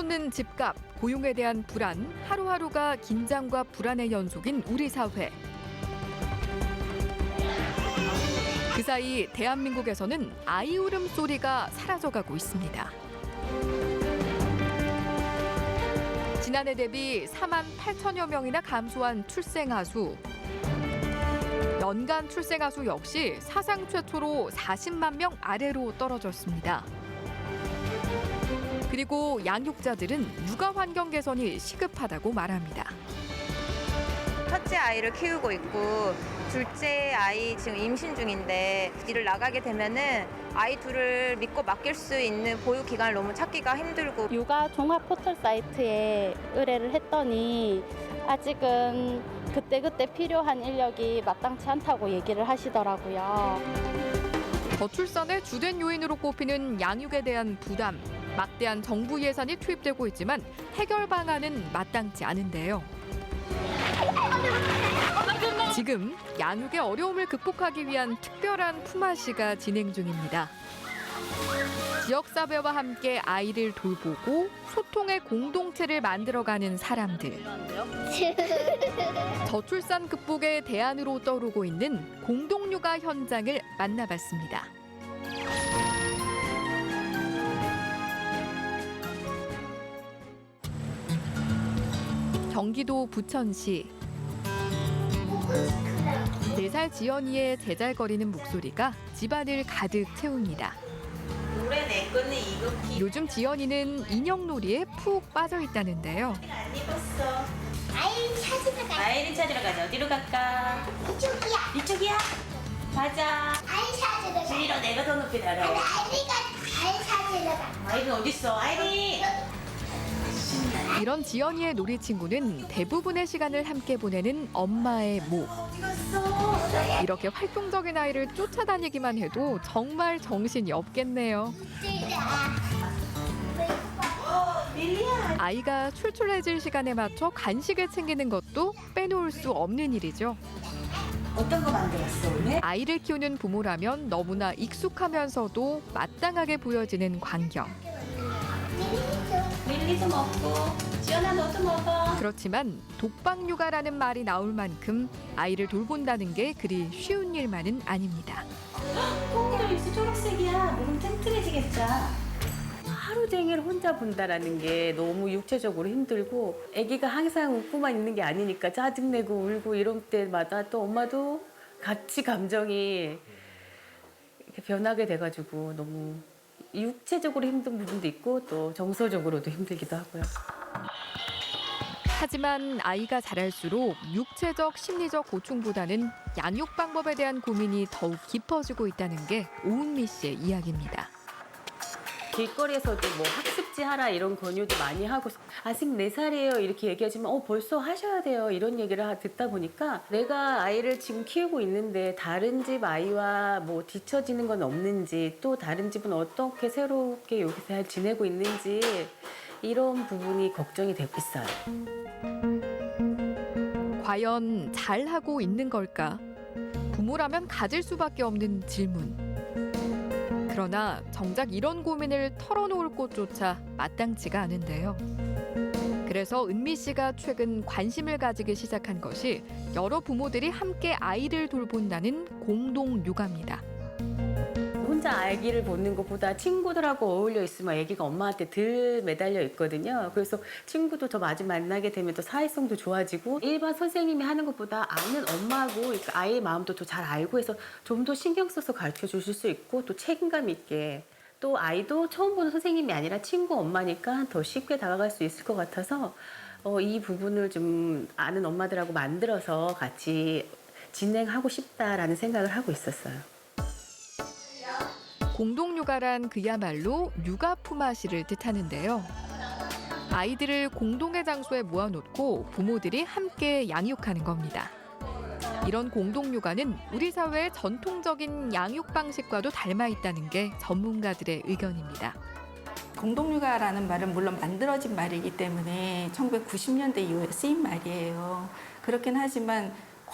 치솟는 집값, 고용에 대한 불안, 하루하루가 긴장과 불안의 연속인 우리 사회. 그 사이 대한민국에서는 아이 울음소리가 사라져가고 있습니다. 지난해 대비 4만 8천여 명이나 감소한 출생아 수. 연간 출생아 수 역시 사상 최초로 40만 명 아래로 떨어졌습니다. 그리고 양육자들은 육아 환경 개선이 시급하다고 말합니다. 첫째 아이를 키우고 있고 둘째 아이 지금 임신 중인데 일을 나가게 되면은 아이 둘을 믿고 맡길 수 있는 보육 기관을 너무 찾기가 힘들고 육아 종합 포털 사이트에 의뢰를 했더니 아직은 그때그때 필요한 인력이 마땅치 않다고 얘기를 하시더라고요. 저출산의 주된 요인으로 꼽히는 양육에 대한 부담, 막대한 정부 예산이 투입되고 있지만 해결 방안은 마땅치 않은데요. 지금 양육의 어려움을 극복하기 위한 특별한 품앗이가 진행 중입니다. 지역사회와 함께 아이를 돌보고 소통의 공동체를 만들어가는 사람들. 저출산 극복의 대안으로 떠오르고 있는 공동육아 현장을 만나봤습니다. 경기도 부천시. 4살 지연이의 제잘거리는 목소리가 집안을 가득 채웁니다. 노래 내 거는 이거 요즘 지연이는 인형놀이에 푹 빠져 있다는데요. 안 입었어. 아이를 찾으러 가자. 어디로 갈까? 이쪽이야. 이쪽이야? 가자. 아이 찾으러 가. 주희로 내가 더 높이 달아. 아이가 아이 찾으러 가. 아이린 어딨어? 아이린! 이런 지연이의 놀이 친구는 대부분의 시간을 함께 보내는 엄마의 모. 이렇게 활동적인 아이를 쫓아다니기만 해도 정말 정신이 없겠네요. 아이가 출출해질 시간에 맞춰 간식을 챙기는 것도 빼놓을 수 없는 일이죠. 어떤 거 만들었어, 오늘? 아이를 키우는 부모라면 너무나 익숙하면서도 마땅하게 보여지는 광경. 릴리도 먹고, 지연아 너도 먹어. 그렇지만 독박육아라는 말이 나올 만큼 아이를 돌본다는 게 그리 쉬운 일만은 아닙니다. 콩이도 입술 초록색이야. 몸 튼튼해지겠죠? 하루 종일 혼자 본다라는 게 너무 육체적으로 힘들고 아기가 항상 웃고만 있는 게 아니니까 짜증내고 울고 이럴 때마다 또 엄마도 같이 감정이 이렇게 변하게 돼가지고 너무 육체적으로 힘든 부분도 있고 또 정서적으로도 힘들기도 하고요. 하지만 아이가 자랄수록 육체적, 심리적 고충보다는 양육 방법에 대한 고민이 더욱 깊어지고 있다는 게 오은미 씨의 이야기입니다. 길거리에서도 뭐 학습지 하라 이런 권유도 많이 하고 아직 4살이에요 이렇게 얘기하지만 벌써 하셔야 돼요 이런 얘기를 듣다 보니까 내가 아이를 지금 키우고 있는데 다른 집 아이와 뭐 뒤처지는 건 없는지 또 다른 집은 어떻게 새롭게 여기서 잘 지내고 있는지 이런 부분이 걱정이 되고 있어요. 과연 잘하고 있는 걸까? 부모라면 가질 수밖에 없는 질문. 그러나 정작 이런 고민을 털어놓을 곳조차 마땅치가 않은데요. 그래서 은미 씨가 최근 관심을 가지기 시작한 것이 여러 부모들이 함께 아이를 돌본다는 공동 육아입니다. 혼자 아기를 보는 것보다 친구들하고 어울려 있으면 아기가 엄마한테 덜 매달려 있거든요. 그래서 친구도 더 많이 만나게 되면 또 사회성도 좋아지고 일반 선생님이 하는 것보다 아는 엄마하고 그러니까 아이의 마음도 더 잘 알고 해서 좀 더 신경 써서 가르쳐 주실 수 있고 또 책임감 있게 또 아이도 처음 보는 선생님이 아니라 친구 엄마니까 더 쉽게 다가갈 수 있을 것 같아서 이 부분을 좀 아는 엄마들하고 만들어서 같이 진행하고 싶다라는 생각을 하고 있었어요. 공동육아란 그야말로 육아 품앗이를 뜻하는데요. 아이들을 공동의 장소에 모아놓고 부모들이 함께 양육하는 겁니다. 이런 공동육아는 우리 사회의 전통적인 양육 방식과도 닮아 있다는 게 전문가들의 의견입니다. 공동육아라는 말은 물론 만들어진 말이기 때문에 1990년대 이후에 쓰인 말이에요. 그렇긴 하지만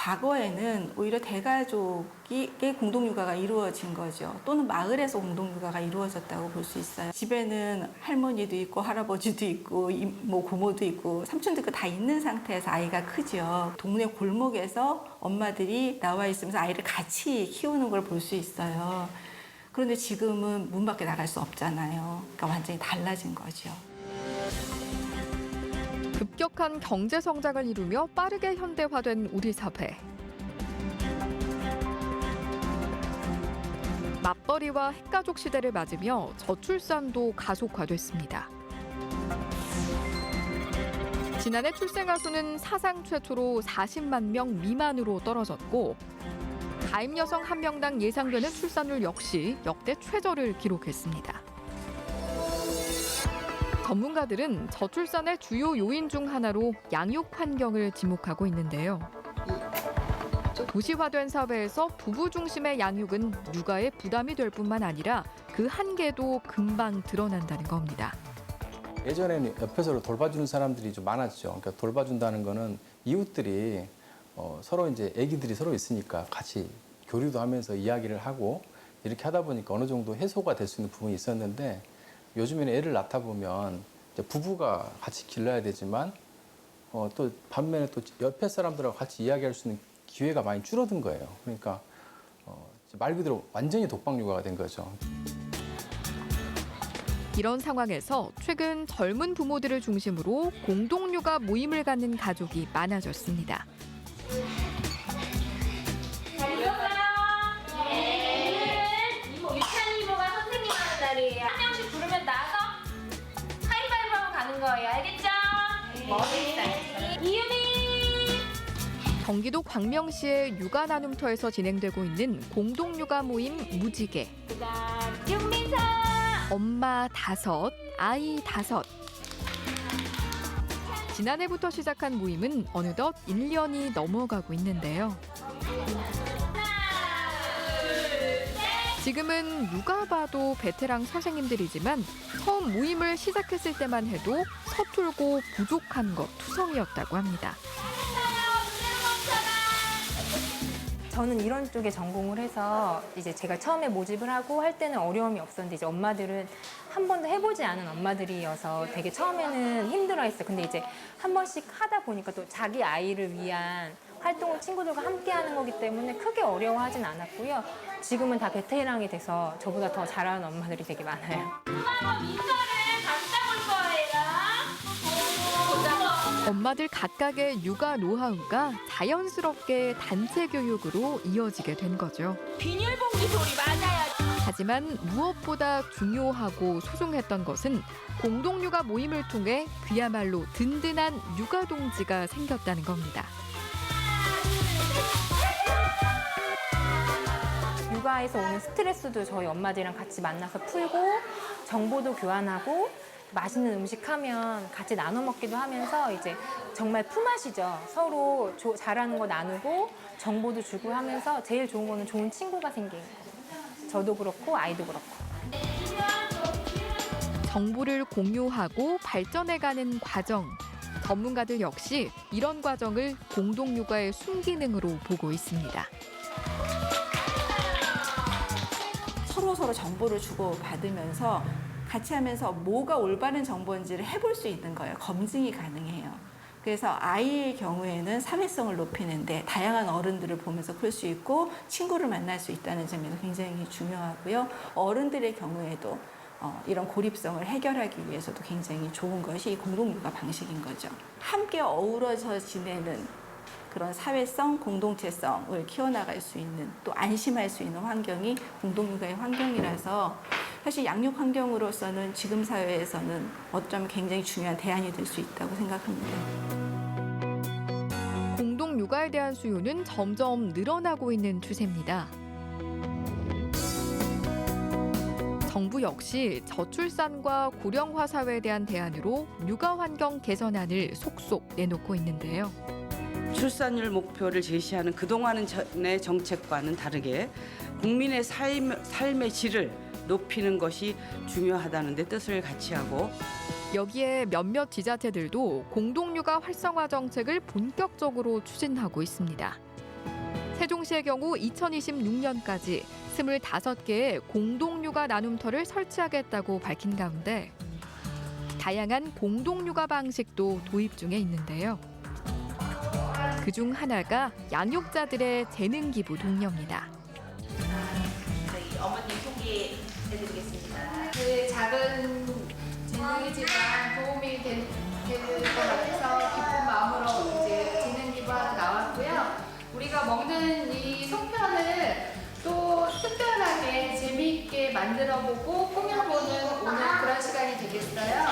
과거에는 오히려 대가족의 공동육아가 이루어진 거죠. 또는 마을에서 공동육아가 이루어졌다고 볼 수 있어요. 집에는 할머니도 있고 할아버지도 있고 고모도 있고 삼촌도 있고 다 있는 상태에서 아이가 크죠. 동네 골목에서 엄마들이 나와 있으면서 아이를 같이 키우는 걸 볼 수 있어요. 그런데 지금은 문 밖에 나갈 수 없잖아요. 그러니까 완전히 달라진 거죠. 급격한 경제 성장을 이루며 빠르게 현대화된 우리 사회. 맞벌이와 핵가족 시대를 맞으며 저출산도 가속화됐습니다. 지난해 출생아 수는 사상 최초로 40만 명 미만으로 떨어졌고 가임 여성 1명당 예상되는 출산율 역시 역대 최저를 기록했습니다. 전문가들은 저출산의 주요 요인 중 하나로 양육 환경을 지목하고 있는데요. 도시화된 사회에서 부부 중심의 양육은 육아에 부담이 될 뿐만 아니라 그 한계도 금방 드러난다는 겁니다. 예전에는 옆에서 돌봐주는 사람들이 좀 많았죠. 그러니까 돌봐준다는 거는 이웃들이 서로 이제 아기들이 서로 있으니까 같이 교류도 하면서 이야기를 하고 이렇게 하다 보니까 어느 정도 해소가 될 수 있는 부분이 있었는데 요즘에는 애를 낳다 보면 이제 부부가 같이 길러야 되지만 또 반면에 또 옆에 사람들하고 같이 이야기할 수 있는 기회가 많이 줄어든 거예요. 그러니까 말 그대로 완전히 독박육아가 된 거죠. 이런 상황에서 최근 젊은 부모들을 중심으로 공동육아 모임을 갖는 가족이 많아졌습니다. 유찬 이모가 선생님 하는 날이에요. 한 명씩 부르면 나가 하이파이브 하고 가는 거예요. 알겠죠? 멋있다. 이유미. 경기도 광명시의 육아 나눔터에서 진행되고 있는 공동육아 모임 무지개. 그다음 윤민서. 엄마 5, 아이 5. 지난해부터 시작한 모임은 어느덧 1년이 넘어가고 있는데요. 지금은 누가 봐도 베테랑 선생님들이지만 처음 모임을 시작했을 때만 해도 서툴고 부족한 것 투성이었다고 합니다. 저는 이런 쪽에 전공을 해서 이제 제가 처음에 모집을 하고 할 때는 어려움이 없었는데 이제 엄마들은 한 번도 해보지 않은 엄마들이어서 되게 처음에는 힘들어했어요. 근데 이제 한 번씩 하다 보니까 또 자기 아이를 위한 활동을 친구들과 함께 하는 거기 때문에 크게 어려워하진 않았고요. 지금은 다 베테랑이 돼서 저보다 더 잘하는 엄마들이 되게 많아요. 엄마들 각각의 육아 노하우가 자연스럽게 단체 교육으로 이어지게 된 거죠. 비닐봉지 소리 맞아요. 하지만 무엇보다 중요하고 소중했던 것은 공동육아 모임을 통해 그야말로 든든한 육아 동지가 생겼다는 겁니다. 육아에서 오는 스트레스도 저희 엄마들이랑 같이 만나서 풀고 정보도 교환하고 맛있는 음식 하면 같이 나눠 먹기도 하면서 이제 정말 품앗이죠. 서로 잘하는 거 나누고 정보도 주고 하면서 제일 좋은 거는 좋은 친구가 생긴 거예요. 저도 그렇고 아이도 그렇고. 정보를 공유하고 발전해가는 과정. 전문가들 역시 이런 과정을 공동육아의 순기능으로 보고 있습니다. 서로 정보를 주고받으면서 같이 하면서 뭐가 올바른 정보인지를 해볼 수 있는 거예요. 검증이 가능해요. 그래서 아이의 경우에는 사회성을 높이는데 다양한 어른들을 보면서 클 수 있고 친구를 만날 수 있다는 점에서 굉장히 중요하고요. 어른들의 경우에도 이런 고립성을 해결하기 위해서도 굉장히 좋은 것이 공동육아 방식인 거죠. 함께 어우러져 지내는 그런 사회성, 공동체성을 키워나갈 수 있는 또 안심할 수 있는 환경이 공동육아의 환경이라서 사실 양육 환경으로서는 지금 사회에서는 어쩌면 굉장히 중요한 대안이 될 수 있다고 생각합니다. 공동육아에 대한 수요는 점점 늘어나고 있는 추세입니다. 정부 역시 저출산과 고령화 사회에 대한 대안으로 육아 환경 개선안을 속속 내놓고 있는데요. 출산율 목표를 제시하는 그동안의 정책과는 다르게 국민의 삶의 질을 높이는 것이 중요하다는 데 뜻을 같이 하고 여기에 몇몇 지자체들도 공동육아 활성화 정책을 본격적으로 추진하고 있습니다. 세종시의 경우 2026년까지 25개의 공동육아 나눔터를 설치하겠다고 밝힌 가운데 다양한 공동육아 방식도 도입 중에 있는데요. 그중 하나가 양육자들의 재능 기부 독려입니다. 저희 어머님 소개해드리겠습니다. 그 작은 재능이지만 도움이 되는 것 같아서 기쁜 마음으로 이제 재능 기부하러 나왔고요. 우리가 먹는 이 송편을 또 특별하게 재미있게 만들어보고 꾸며보는 오늘 그런 시간이 되겠어요.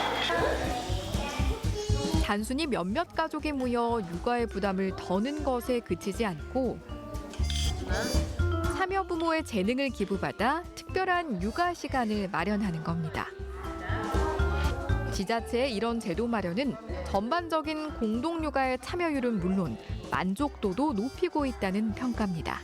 단순히 몇몇 가족이 모여 육아의 부담을 더는 것에 그치지 않고 참여 부모의 재능을 기부받아 특별한 육아 시간을 마련하는 겁니다. 지자체의 이런 제도 마련은 전반적인 공동육아의 참여율은 물론 만족도도 높이고 있다는 평가입니다.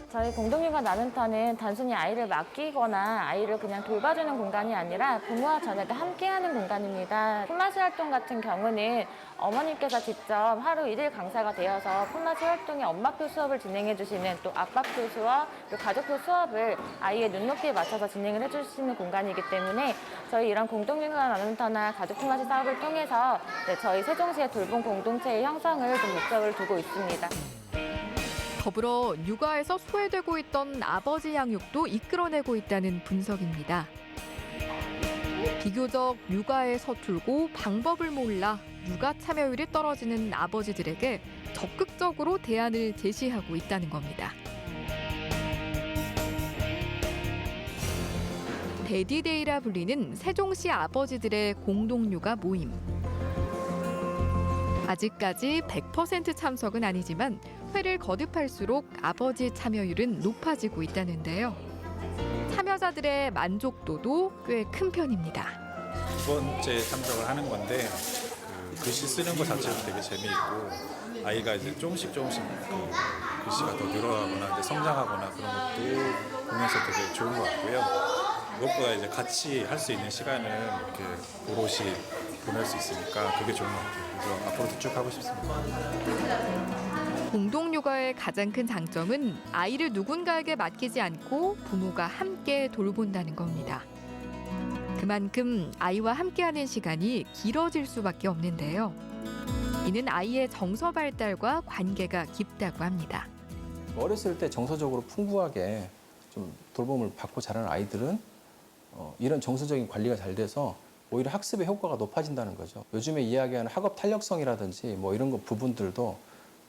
저희 공동육아 나눔터는 단순히 아이를 맡기거나 아이를 그냥 돌봐주는 공간이 아니라 부모와 자녀가 함께하는 공간입니다. 품앗이 활동 같은 경우는 어머님께서 직접 하루 1일 강사가 되어서 품앗이 활동의 엄마표 수업을 진행해 주시는 또 아빠표 수업, 또 가족표 수업을 아이의 눈높이에 맞춰서 진행을 해주시는 공간이기 때문에 저희 이런 공동육아 나눔터나 가족 품앗이 사업을 통해서 저희 세종시의 돌봄 공동체의 형성을 좀 목적을 두고 있습니다. 더불어 육아에서 소외되고 있던 아버지 양육도 이끌어내고 있다는 분석입니다. 비교적 육아에 서툴고 방법을 몰라 육아 참여율이 떨어지는 아버지들에게 적극적으로 대안을 제시하고 있다는 겁니다. 데디데이라 불리는 세종시 아버지들의 공동육아 모임. 아직까지 100% 참석은 아니지만 회를 거듭할수록 아버지 참여율은 높아지고 있다는데요. 참여자들의 만족도도 꽤 큰 편입니다. 두 번째 참석을 하는 건데 글씨 쓰는 것 자체도 되게 재미있고 아이가 이제 조금씩 글씨가 더 늘어나거나 이제 성장하거나 그런 것도 보면서 되게 좋은 것 같고요. 무엇보다 이제 같이 할 수 있는 시간을 이렇게 오롯이 보낼 수 있으니까 그게 좋은 것 같아요. 그래서 앞으로도 쭉 하고 싶습니다. 공동육아의 가장 큰 장점은 아이를 누군가에게 맡기지 않고 부모가 함께 돌본다는 겁니다. 그만큼 아이와 함께하는 시간이 길어질 수밖에 없는데요. 이는 아이의 정서 발달과 관계가 깊다고 합니다. 어렸을 때 정서적으로 풍부하게 좀 돌봄을 받고 자라는 아이들은 이런 정서적인 관리가 잘 돼서 오히려 학습의 효과가 높아진다는 거죠. 요즘에 이야기하는 학업 탄력성이라든지 뭐 이런 거 부분들도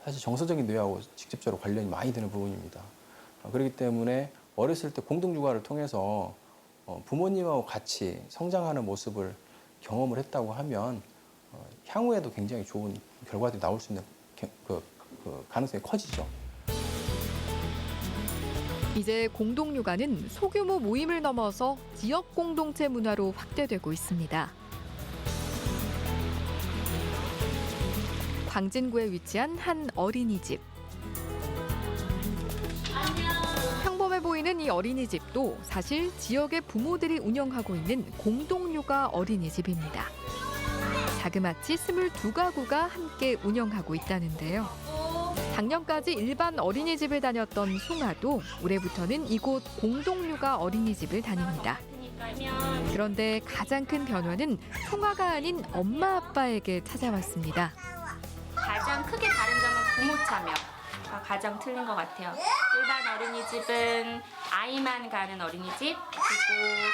사실 정서적인 뇌하고 직접적으로 관련이 많이 되는 부분입니다. 그렇기 때문에 어렸을 때 공동육아를 통해서 부모님하고 같이 성장하는 모습을 경험을 했다고 하면 향후에도 굉장히 좋은 결과들이 나올 수 있는 그 가능성이 커지죠. 이제 공동육아는 소규모 모임을 넘어서 지역 공동체 문화로 확대되고 있습니다. 광진구에 위치한 한 어린이집. 평범해 보이는 이 어린이집도 사실 지역의 부모들이 운영하고 있는 공동육아 어린이집입니다. 자그마치 22가구가 함께 운영하고 있다는데요. 작년까지 일반 어린이집을 다녔던 송아도 올해부터는 이곳 공동육아 어린이집을 다닙니다. 그런데 가장 큰 변화는 송아가 아닌 엄마 아빠에게 찾아왔습니다. 가장 크게 다른 점은 부모 참여가 가장 틀린 것 같아요. 일반 어린이집은 아이만 가는 어린이집, 그리고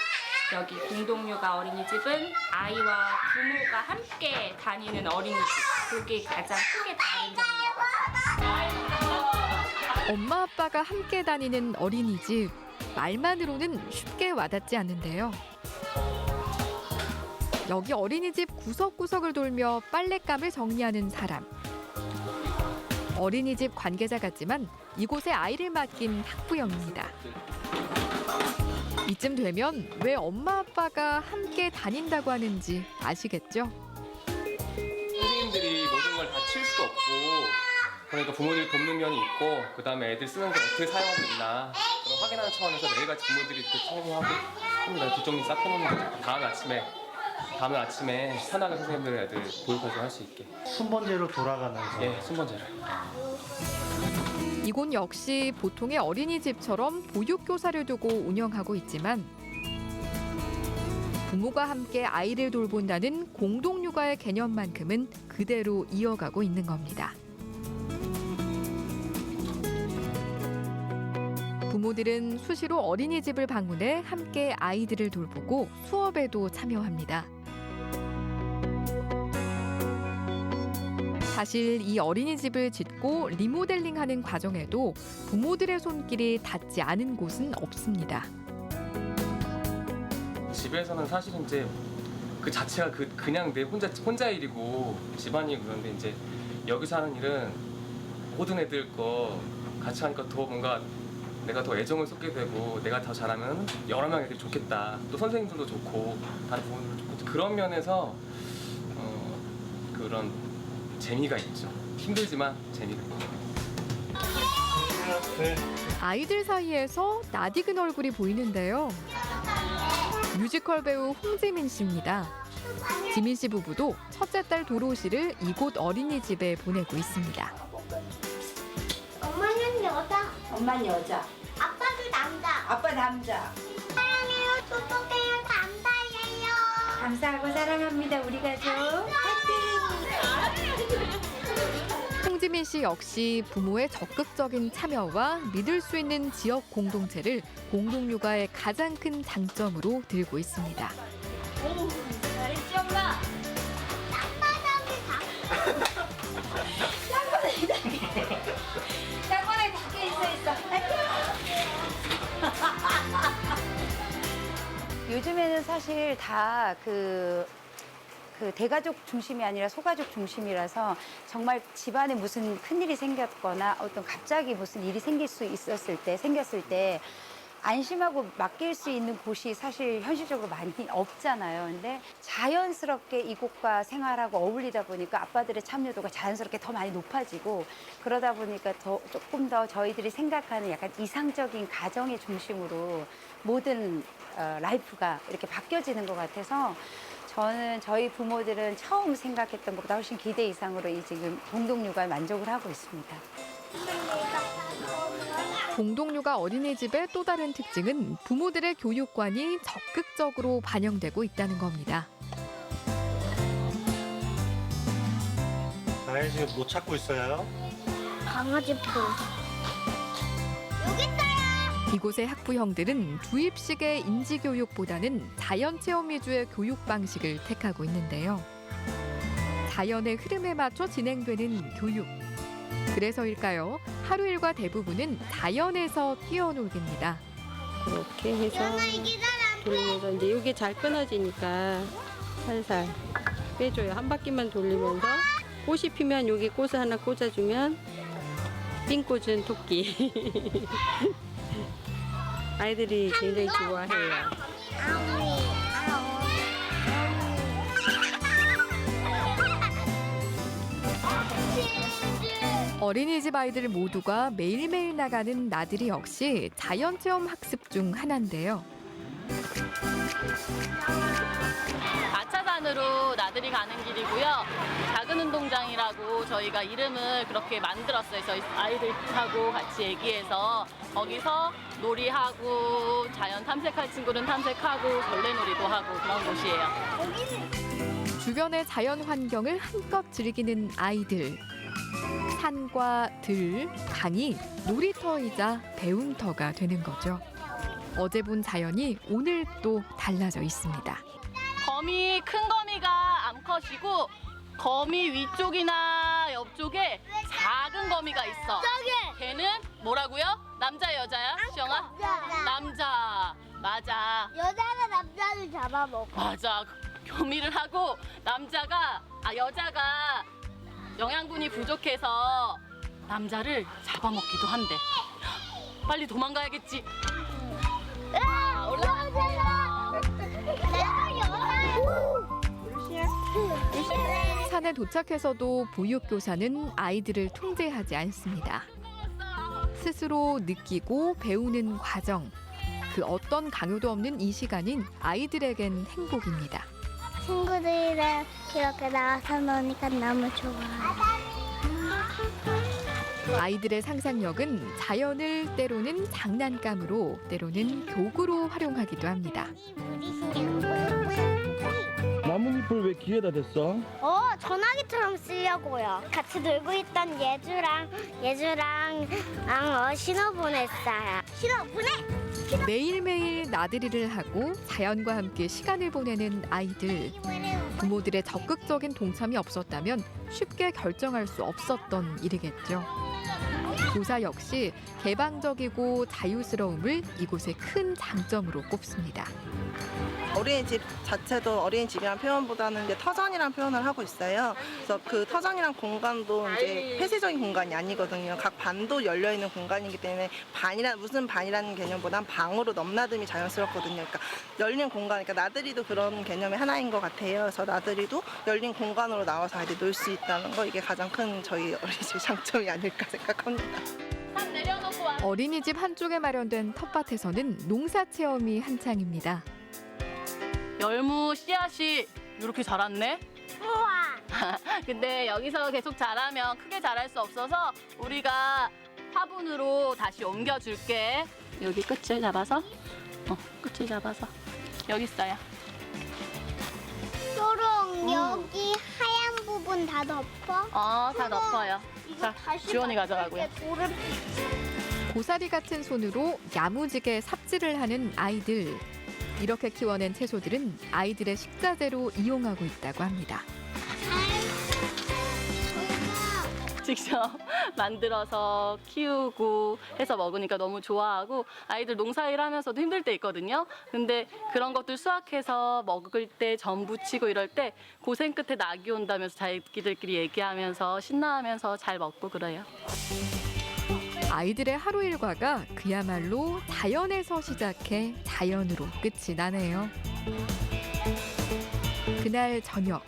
여기 공동육아 어린이집은 아이와 부모가 함께 다니는 어린이집. 그게 가장 크게 다른 점인 것 같아요. 엄마 아빠가 함께 다니는 어린이집. 말만으로는 쉽게 와닿지 않는데요. 여기 어린이집 구석구석을 돌며 빨랫감을 정리하는 사람. 어린이집 관계자 같지만 이곳에 아이를 맡긴 학부형입니다. 이쯤 되면 왜 엄마 아빠가 함께 다닌다고 하는지 아시겠죠? 선생님들이 모든 걸 다 칠 수도 없고 그러니까 부모들이 돕는 면이 있고 그다음에 애들 쓰는 걸 어떻게 사용하고 있나 그런 확인하는 차원에서 매일같이 부모들이 이렇게 참여하고 합니다. 뒷정리 싹 해놓는 거죠. 다음 아침에 편하게 선생님들 애들 보육활동 할 수 있게 순번제로 돌아가면서 예, 순번제를 이곳 역시 보통의 어린이집처럼 보육교사를 두고 운영하고 있지만 부모가 함께 아이를 돌본다는 공동육아의 개념만큼은 그대로 이어가고 있는 겁니다. 부모들은 수시로 어린이집을 방문해 함께 아이들을 돌보고 수업에도 참여합니다. 사실 이 어린이집을 짓고 리모델링하는 과정에도 부모들의 손길이 닿지 않은 곳은 없습니다. 집에서는 사실 이제 그 자체가 그냥 내 혼자 일이고 집안이 그런데 이제 여기서 하는 일은 모든 애들 거 같이 하니까 더 뭔가 내가 더 애정을 쏟게 되고 내가 더 잘하면 여러 명 애들이 좋겠다. 또 선생님들도 좋고 다른 부모님들도 좋고 그런 면에서 그런 재미가 있죠. 힘들지만 재미가 있죠. 아이들 사이에서 낯익은 얼굴이 보이는데요. 뮤지컬 배우 홍지민 씨입니다. 지민 씨 부부도 첫째 딸 도로 씨를 이곳 어린이집에 보내고 있습니다. 엄마는 여자. 엄마는 여자. 아빠도 남자. 아빠 남자. 사랑해요. 똑똑해요. 감사해요. 감사하고 사랑합니다. 우리 가족. 홍지민 씨 역시 부모의 적극적인 참여와 믿을 수 있는 지역 공동체를 공동육아의 가장 큰 장점으로 들고 있습니다. 잘했지 엄마. 짱구네 밖에 있어. 요즘에는 사실 다 그 대가족 중심이 아니라 소가족 중심이라서 정말 집안에 무슨 큰일이 생겼거나 어떤 갑자기 무슨 일이 생겼을 때 안심하고 맡길 수 있는 곳이 사실 현실적으로 많이 없잖아요. 근데 자연스럽게 이곳과 생활하고 어울리다 보니까 아빠들의 참여도가 자연스럽게 더 많이 높아지고 그러다 보니까 조금 더 저희들이 생각하는 약간 이상적인 가정의 중심으로 모든 라이프가 이렇게 바뀌어지는 것 같아서 저는 저희 부모들은 처음 생각했던 것보다 훨씬 기대 이상으로 이 지금 공동육아에 만족을 하고 있습니다. 공동육아 어린이집의 또 다른 특징은 부모들의 교육관이 적극적으로 반영되고 있다는 겁니다. 아이 지금 뭐 찾고 있어요? 강아지 풀. 여기 있어요. 이곳의 학부형들은 주입식의 인지교육보다는 자연체험 위주의 교육 방식을 택하고 있는데요. 자연의 흐름에 맞춰 진행되는 교육. 그래서일까요? 하루 일과 대부분은 자연에서 뛰어놀기입니다. 이렇게 해서 돌리면서 이제 이게 잘 끊어지니까 살살 빼줘요. 한 바퀴만 돌리면서 꽃이 피면 여기 꽃을 하나 꽂아주면 핀 꽂은 토끼. 아이들이 굉장히 좋아해요. 어린이집 아이들 모두가 매일매일 나가는 나들이 역시 자연체험 학습 중 하나인데요. 아차산으로 나들이 가는 길이고요. 작은 운동장이라고 저희가 이름을 그렇게 만들었어요. 저희 아이들하고 같이 얘기해서 거기서 놀이하고 자연 탐색할 친구는 탐색하고 벌레놀이도 하고 그런 곳이에요. 주변의 자연 환경을 한껏 즐기는 아이들. 산과 들, 강이 놀이터이자 배움터가 되는 거죠. 어제 본 자연이 오늘 또 달라져 있습니다. 거미, 큰 거미가 암컷이고 거미 위쪽이나 옆쪽에 작은 거미가 있어. 걔는 뭐라고요? 남자 여자야? 시영아? 남자. 맞아. 여자가 남자를 잡아먹어. 맞아. 교미를 하고 여자가 영양분이 부족해서 남자를 잡아먹기도 한대. 빨리 도망가야겠지. 산에 도착해서도 보육교사는 아이들을 통제하지 않습니다. 스스로 느끼고 배우는 과정. 그 어떤 강요도 없는 이 시간인 아이들에겐 행복입니다. 친구들이랑 이렇게 나와서 노니까 너무 좋아. 아이들의 상상력은 자연을 때로는 장난감으로, 때로는 교구로 활용하기도 합니다. 나뭇잎을 왜 귀에다 댔어? 전화기처럼 쓰려고요. 같이 놀고 있던 예주랑 신호보냈어요. 신호보내! 매일매일 나들이를 하고 자연과 함께 시간을 보내는 아이들. 부모들의 적극적인 동참이 없었다면 쉽게 결정할 수 없었던 일이겠죠. 교사 역시 개방적이고 자유스러움을 이곳의 큰 장점으로 꼽습니다. 어린이집 자체도 어린이집이란 표현보다는 이제 터전이란 표현을 하고 있어요. 그래서 그 터전이란 공간도 이제 폐쇄적인 공간이 아니거든요. 각 반도 열려 있는 공간이기 때문에 무슨 반이라는 개념보단 방으로 넘나듦이 자연스럽거든요. 그러니까 열린 공간, 그러니까 나들이도 그런 개념의 하나인 것 같아요. 그래서 나들이도 열린 공간으로 나와서 아이들이 놀 수 있다는 거, 이게 가장 큰 저희 어린이집 장점이 아닐까 생각합니다. 어린이집 한쪽에 마련된 텃밭에서는 농사 체험이 한창입니다. 열무 씨앗이 이렇게 자랐네? 우와! 근데 여기서 계속 자라면 크게 자랄 수 없어서 우리가 화분으로 다시 옮겨줄게. 여기 끝을 잡아서, 끝을 잡아서 여기 있어요. 초롱, 여기 하얀 부분 다 덮어? 다 덮어요. 자, 지원이 가져가고요. 고사리 같은 손으로 야무지게 삽질을 하는 아이들. 이렇게 키워낸 채소들은 아이들의 식자재로 이용하고 있다고 합니다. 직접 만들어서 키우고 해서 먹으니까 너무 좋아하고, 아이들 농사일 하면서도 힘들 때 있거든요. 근데 그런 것들 수확해서 먹을 때 전 부치고 이럴 때 고생 끝에 낙이 온다면서 자기들끼리 얘기하면서 신나하면서 잘 먹고 그래요. 아이들의 하루 일과가 그야말로 자연에서 시작해 자연으로 끝이 나네요. 그날 저녁.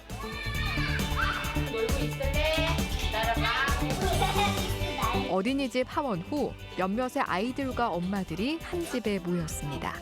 놀고 있을래? 기다려봐. 어린이집 하원 후 몇몇의 아이들과 엄마들이 한 집에 모였습니다.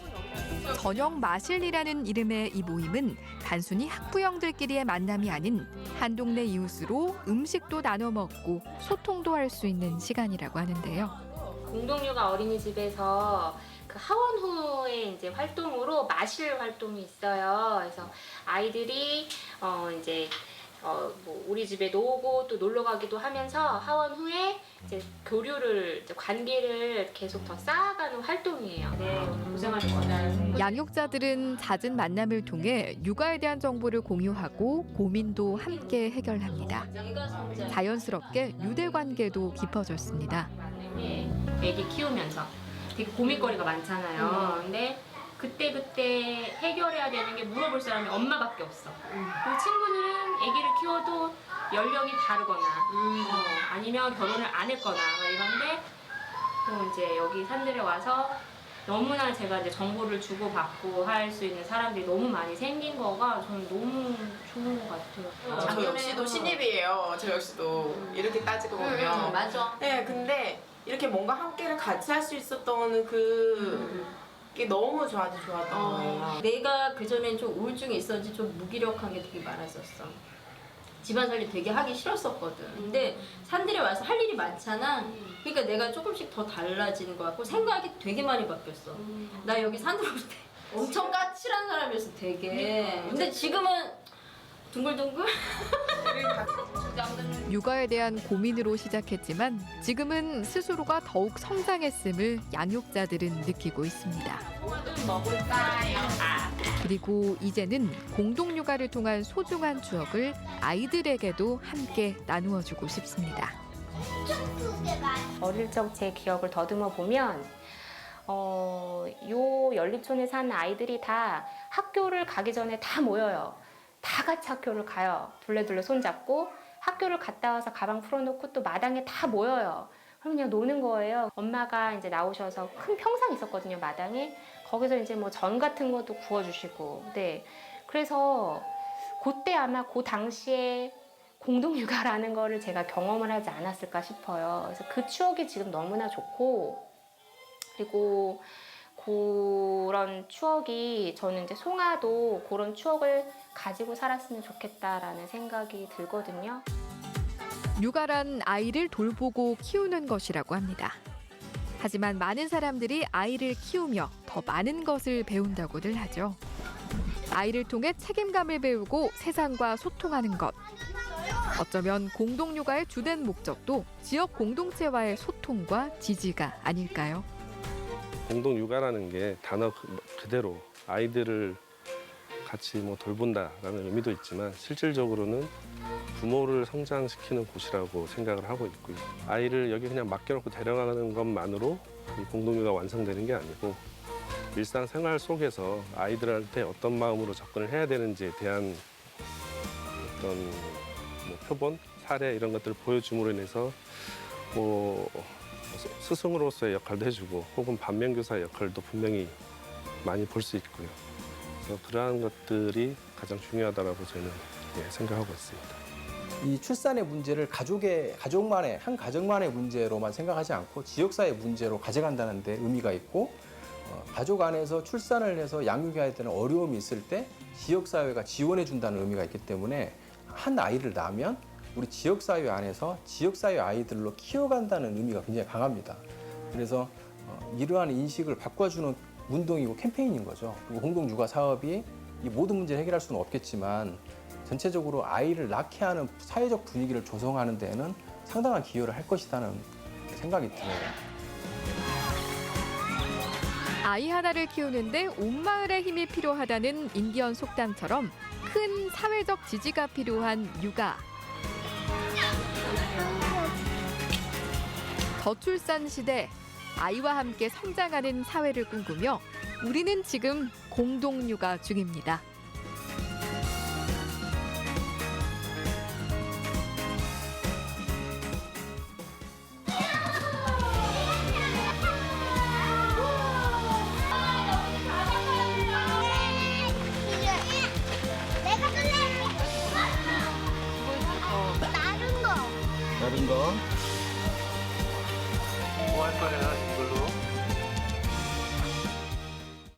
저녁 마실이라는 이름의 이 모임은 단순히 학부형들끼리의 만남이 아닌 한 동네 이웃으로 음식도 나눠 먹고 소통도 할 수 있는 시간이라고 하는데요. 공동육아 어린이집에서 그 하원 후에 이제 활동으로 마실 활동이 있어요. 그래서 아이들이 뭐 우리 집에 오고 또 놀러 가기도 하면서 하원 후에 이제 교류를, 이제 관계를 계속 더 쌓아가는 활동이에요. 네, 오늘 고생하셨습니다. 양육자들은 잦은 만남을 통해 육아에 대한 정보를 공유하고 고민도 함께 해결합니다. 자연스럽게 유대 관계도 깊어졌습니다. 애기 키우면서 되게 고민거리가 많잖아요. 근데 그때 해결해야 되는 게 물어볼 사람이 엄마밖에 없어. 그리고 친구들은 아기를 키워도 연령이 다르거나 아니면 결혼을 안 했거나 이런데 또 이제 여기 산들에 와서 너무나 제가 이제 정보를 주고받고 할 수 있는 사람들이 너무 많이 생긴 거가 저는 너무 좋은 것 같아요. 저 역시도 신입이에요. 저 역시도 이렇게 따지고 보면. 맞아. 네, 근데 이렇게 뭔가 함께를 같이 할 수 있었던 그게 너무 저한테 좋았던 거예요. 내가 그전엔 좀 우울증이 있었는지 좀 무기력한 게 되게 많았었어. 집안 살림 되게 하기 싫었었거든. 근데 산들에 와서 할 일이 많잖아. 그러니까 내가 조금씩 더 달라지는 것 같고 생각이 되게 많이 바뀌었어. 나 여기 산들 올 때 엄청 까칠한 사람이었어 되게. 근데 지금은 둥글둥글? 육아에 대한 고민으로 시작했지만 지금은 스스로가 더욱 성장했음을 양육자들은 느끼고 있습니다. 먹을까요? 그리고 이제는 공동 육아를 통한 소중한 추억을 아이들에게도 함께 나누어주고 싶습니다. 어릴 적 제 기억을 더듬어 보면 요 연립촌에 사는 아이들이 다 학교를 가기 전에 다 모여요. 다 같이 학교를 가요. 둘레둘레 손잡고 학교를 갔다 와서 가방 풀어놓고 또 마당에 다 모여요. 그럼 그냥 노는 거예요. 엄마가 이제 나오셔서 큰 평상이 있었거든요, 마당에. 거기서 이제 뭐 전 같은 것도 구워주시고. 네. 그래서 그때 아마 그 당시에 공동육아라는 거를 제가 경험을 하지 않았을까 싶어요. 그래서 그 추억이 지금 너무나 좋고, 그리고 그런 추억이 저는 이제 송아도 그런 추억을 가지고 살았으면 좋겠다라는 생각이 들거든요. 육아란 아이를 돌보고 키우는 것이라고 합니다. 하지만 많은 사람들이 아이를 키우며 더 많은 것을 배운다고들 하죠. 아이를 통해 책임감을 배우고 세상과 소통하는 것. 어쩌면 공동육아의 주된 목적도 지역 공동체와의 소통과 지지가 아닐까요? 공동육아라는 게 단어 그대로 아이들을 같이 돌본다라는 의미도 있지만 실질적으로는 부모를 성장시키는 곳이라고 생각을 하고 있고요. 아이를 여기 그냥 맡겨놓고 데려가는 것만으로 이 공동육아가 완성되는 게 아니고 일상생활 속에서 아이들한테 어떤 마음으로 접근을 해야 되는지에 대한 어떤 표본, 사례 이런 것들을 보여줌으로 인해서 스승으로서의 역할도 해주고 혹은 반면교사의 역할도 분명히 많이 볼 수 있고요. 그래서 그러한 것들이 가장 중요하다고 저는 생각하고 있습니다. 이 출산의 문제를 가족만의 한 가정만의 문제로만 생각하지 않고 지역사회 문제로 가져간다는 데 의미가 있고 가족 안에서 출산을 해서 양육해야 되는 어려움이 있을 때 지역사회가 지원해 준다는 의미가 있기 때문에 한 아이를 낳으면 우리 지역사회 안에서 지역사회 아이들로 키워간다는 의미가 굉장히 강합니다. 그래서 이러한 인식을 바꿔주는 운동이고 캠페인인 거죠. 그리고 공동육아 사업이 이 모든 문제를 해결할 수는 없겠지만 전체적으로 아이를 낳게 하는 사회적 분위기를 조성하는 데에는 상당한 기여를 할 것이라는 생각이 드네요. 아이 하나를 키우는데 온 마을의 힘이 필요하다는 인디언 속담처럼 큰 사회적 지지가 필요한 육아. 저출산 시대, 아이와 함께 성장하는 사회를 꿈꾸며 우리는 지금 공동육아 중입니다. 다른 거. 다른 거. 뭐 할 거야 이걸로?